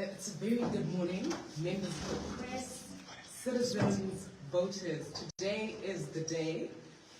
It's a very good morning, members of the press, citizens, voters. Today is the day.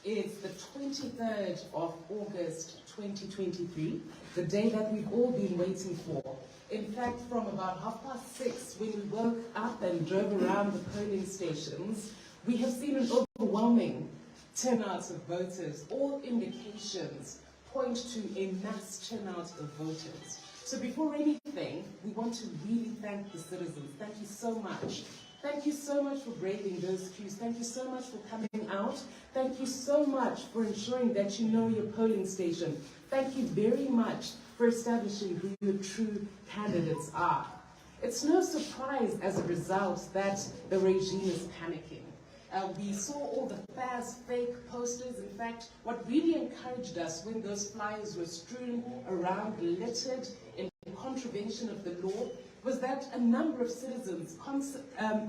It's the 23rd of August 2023, the day that we've all been waiting for. In fact, from about 6:30 when we woke up and drove around the polling stations, we have seen an overwhelming turnout of voters. All indications point to a mass turnout of voters. So before anything, we want to really thank the citizens. Thank you so much. Thank you so much for braving those queues. Thank you so much for coming out. Thank you so much for ensuring that you know your polling station. Thank you very much for establishing who your true candidates are. It's no surprise as a result that the regime is panicking. We saw all the fake posters. In fact, what really encouraged us when those flyers were strewn around, littered in contravention of the law, was that a number of citizens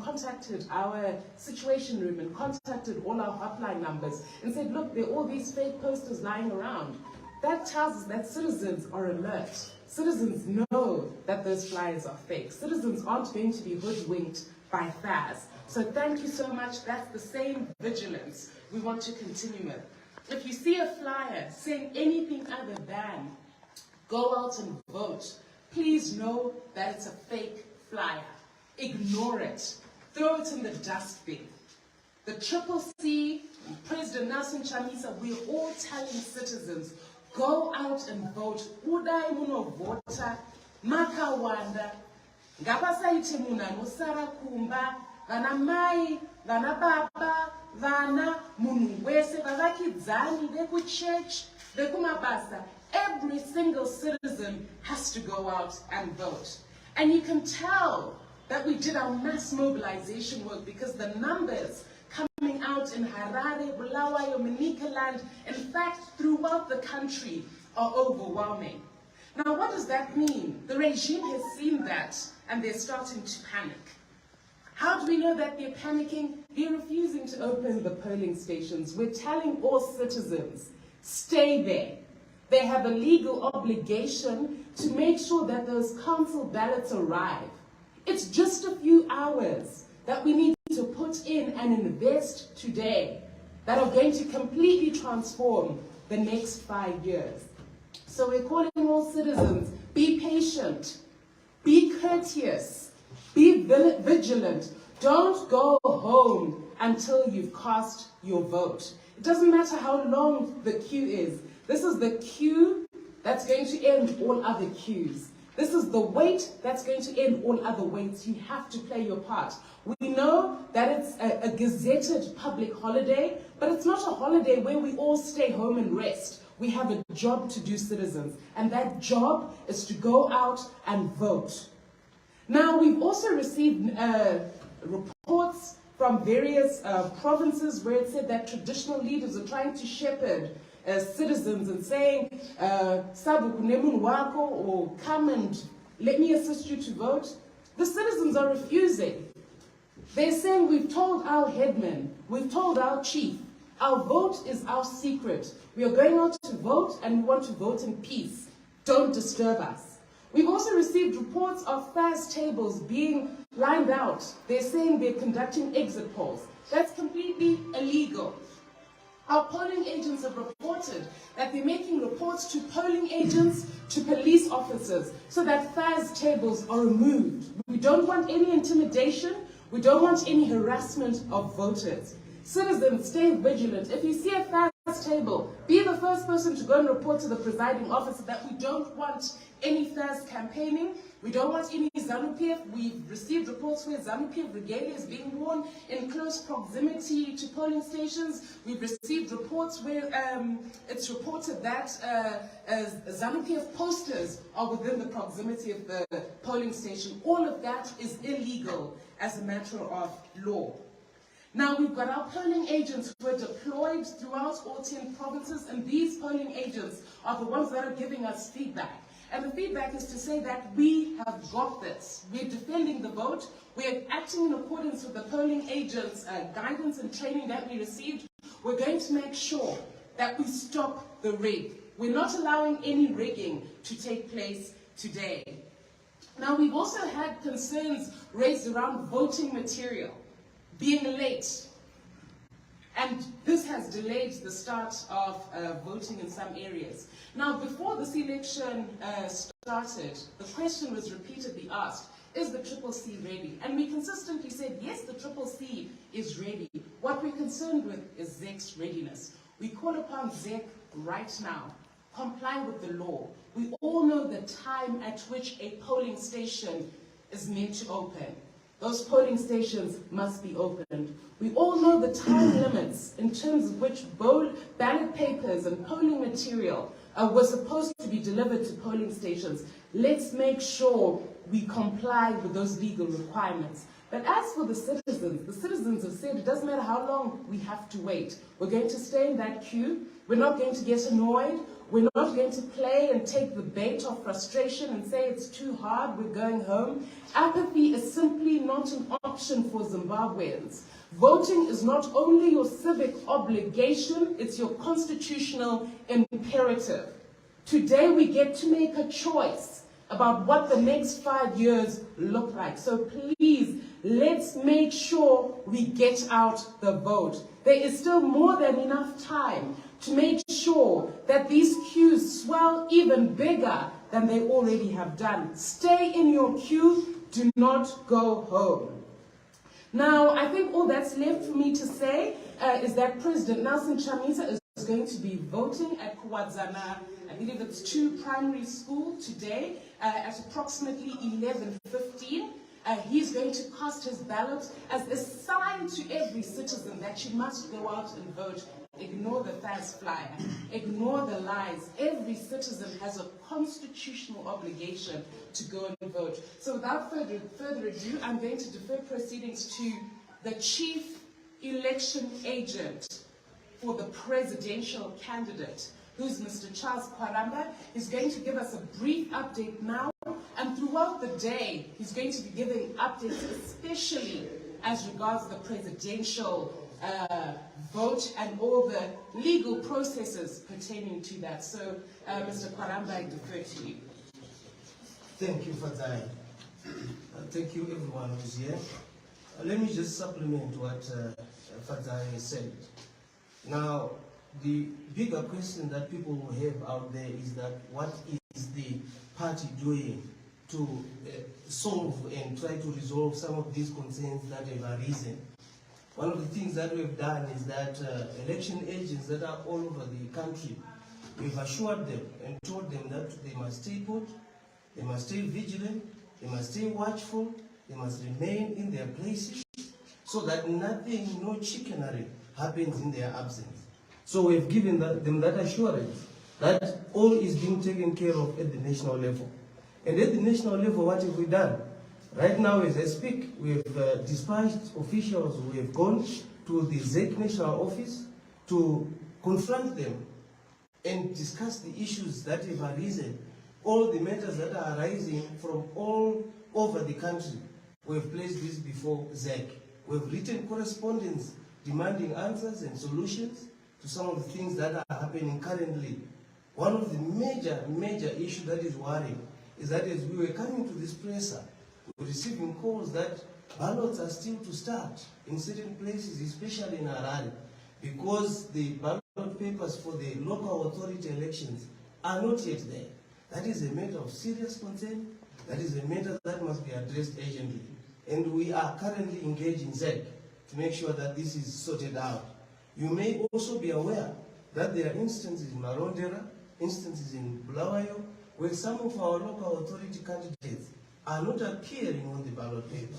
contacted our situation room and contacted all our hotline numbers and said, look, there are all these fake posters lying around. That tells us that citizens are alert. Citizens know that those flyers are fake. Citizens aren't going to be hoodwinked by FAS. So thank you so much. That's the same vigilance we want to continue with. If you see a flyer saying anything other than go out and vote, please know that it's a fake flyer. Ignore it. Throw it in the dustbin. The CCC, President Nelson Chamisa, we're all telling citizens, go out and vote. Udai muno vota, makawanda, ngabasaiti muna nusara kumba, vana mai, vana baba, vana munu wese, vavakidzani, veku church, veku mabasa. Every single citizen has to go out and vote. And you can tell that we did our mass mobilization work because the numbers coming out in Harare, Bulawayo, Manicaland, in fact, throughout the country are overwhelming. Now, what does that mean? The regime has seen that and they're starting to panic. How do we know that they're panicking? They're refusing to open the polling stations. We're telling all citizens, stay there. They have a legal obligation to make sure that those council ballots arrive. It's just a few hours that we need to put in and invest today that are going to completely transform the next 5 years. So we're calling all citizens, be patient, be courteous, be vigilant. Don't go home until you've cast your vote. It doesn't matter how long the queue is. This is the queue that's going to end all other queues. This is the wait that's going to end all other waits. You have to play your part. We know that it's a gazetted public holiday, but it's not a holiday where we all stay home and rest. We have a job to do, citizens, and that job is to go out and vote. Now, we've also received reports from various provinces where it said that traditional leaders are trying to shepherd citizens and saying, Sabu kunemun wako, or come and let me assist you to vote. The citizens are refusing. They're saying, we've told our headman, we've told our chief, our vote is our secret. We are going out to vote and we want to vote in peace. Don't disturb us. We've also received reports of FAS tables being lined out. They're saying they're conducting exit polls. That's completely illegal. Our polling agents have reported that they're making reports to polling agents, to police officers, so that FAS tables are removed. We don't want any intimidation. We don't want any harassment of voters. Citizens, stay vigilant. If you see a FAS table, be the first person to go and report to the presiding officer that we don't want any FAS campaigning. We don't want any ZANU-PF. We've received reports where ZANU-PF regalia is being worn in close proximity to polling stations. We've received reports where it's reported that ZANU-PF posters are within the proximity of the polling station. All of that is illegal as a matter of law. Now, we've got our polling agents who are deployed throughout all 10 provinces, and these polling agents are the ones that are giving us feedback. And the feedback is to say that we have got this. We're defending the vote. We're acting in accordance with the polling agents' guidance and training that we received. We're going to make sure that we stop the rig. We're not allowing any rigging to take place today. Now, we've also had concerns raised around voting material being late. And this has delayed the start of voting in some areas. Now, before this election started, the question was repeatedly asked, is the CCC ready? And we consistently said, yes, the CCC is ready. What we're concerned with is ZEC's readiness. We call upon ZEC right now, comply with the law. We all know the time at which a polling station is meant to open. Those polling stations must be opened. We all know the time limits in terms of which ballot papers and polling material were supposed to be delivered to polling stations. Let's make sure we comply with those legal requirements. But as for the citizens have said it doesn't matter how long we have to wait. We're going to stay in that queue. We're not going to get annoyed. We're not going to play and take the bait of frustration and say it's too hard, we're going home. Apathy is simply not an option for Zimbabweans. Voting is not only your civic obligation, it's your constitutional imperative. Today we get to make a choice about what the next 5 years look like. So please, let's make sure we get out the vote. There is still more than enough time to make sure that these queues swell even bigger than they already have done. Stay in your queue, do not go home. Now, I think all that's left for me to say is that President Nelson Chamisa is going to be voting at Kuwadzana, I believe it's 2 primary school today at approximately 11:15. He's going to cast his ballot as a sign to every citizen that you must go out and vote. Ignore the fast flyer. Ignore the lies. Every citizen has a constitutional obligation to go and vote. So without further ado, I'm going to defer proceedings to the chief election agent for the presidential candidate, who's Mr. Charles Kwaramba. He's going to give us a brief update now, and throughout the day, he's going to be giving updates, especially as regards the presidential vote and all the legal processes pertaining to that. So, Mr. Kwaramba, I defer to you. Thank you, Fadzai. Thank you, everyone who's here. Let me just supplement what Fadzai said. Now, the bigger question that people will have out there is that what is the party doing to solve and try to resolve some of these concerns that have arisen? One of the things that we've done is that election agents that are all over the country, we've assured them and told them that they must stay put, they must stay vigilant, they must stay watchful, they must remain in their places so that nothing, no chicanery happens in their absence. So we've given them that assurance that all is being taken care of at the national level. And at the national level, what have we done? Right now, as I speak, we have dispatched officials who have gone to the ZEC National Office to confront them and discuss the issues that have arisen, all the matters that are arising from all over the country. We have placed this before ZEC. We have written correspondence demanding answers and solutions to some of the things that are happening currently. One of the major issues that is worrying is that as we were coming to this presser, we're receiving calls that ballots are still to start in certain places, especially in Harare, because the ballot papers for the local authority elections are not yet there. That is a matter of serious concern. That is a matter that must be addressed urgently. And we are currently engaging ZEC to make sure that this is sorted out. You may also be aware that there are instances in Marondera, instances in Bulawayo, where some of our local authority candidates are not appearing on the ballot paper.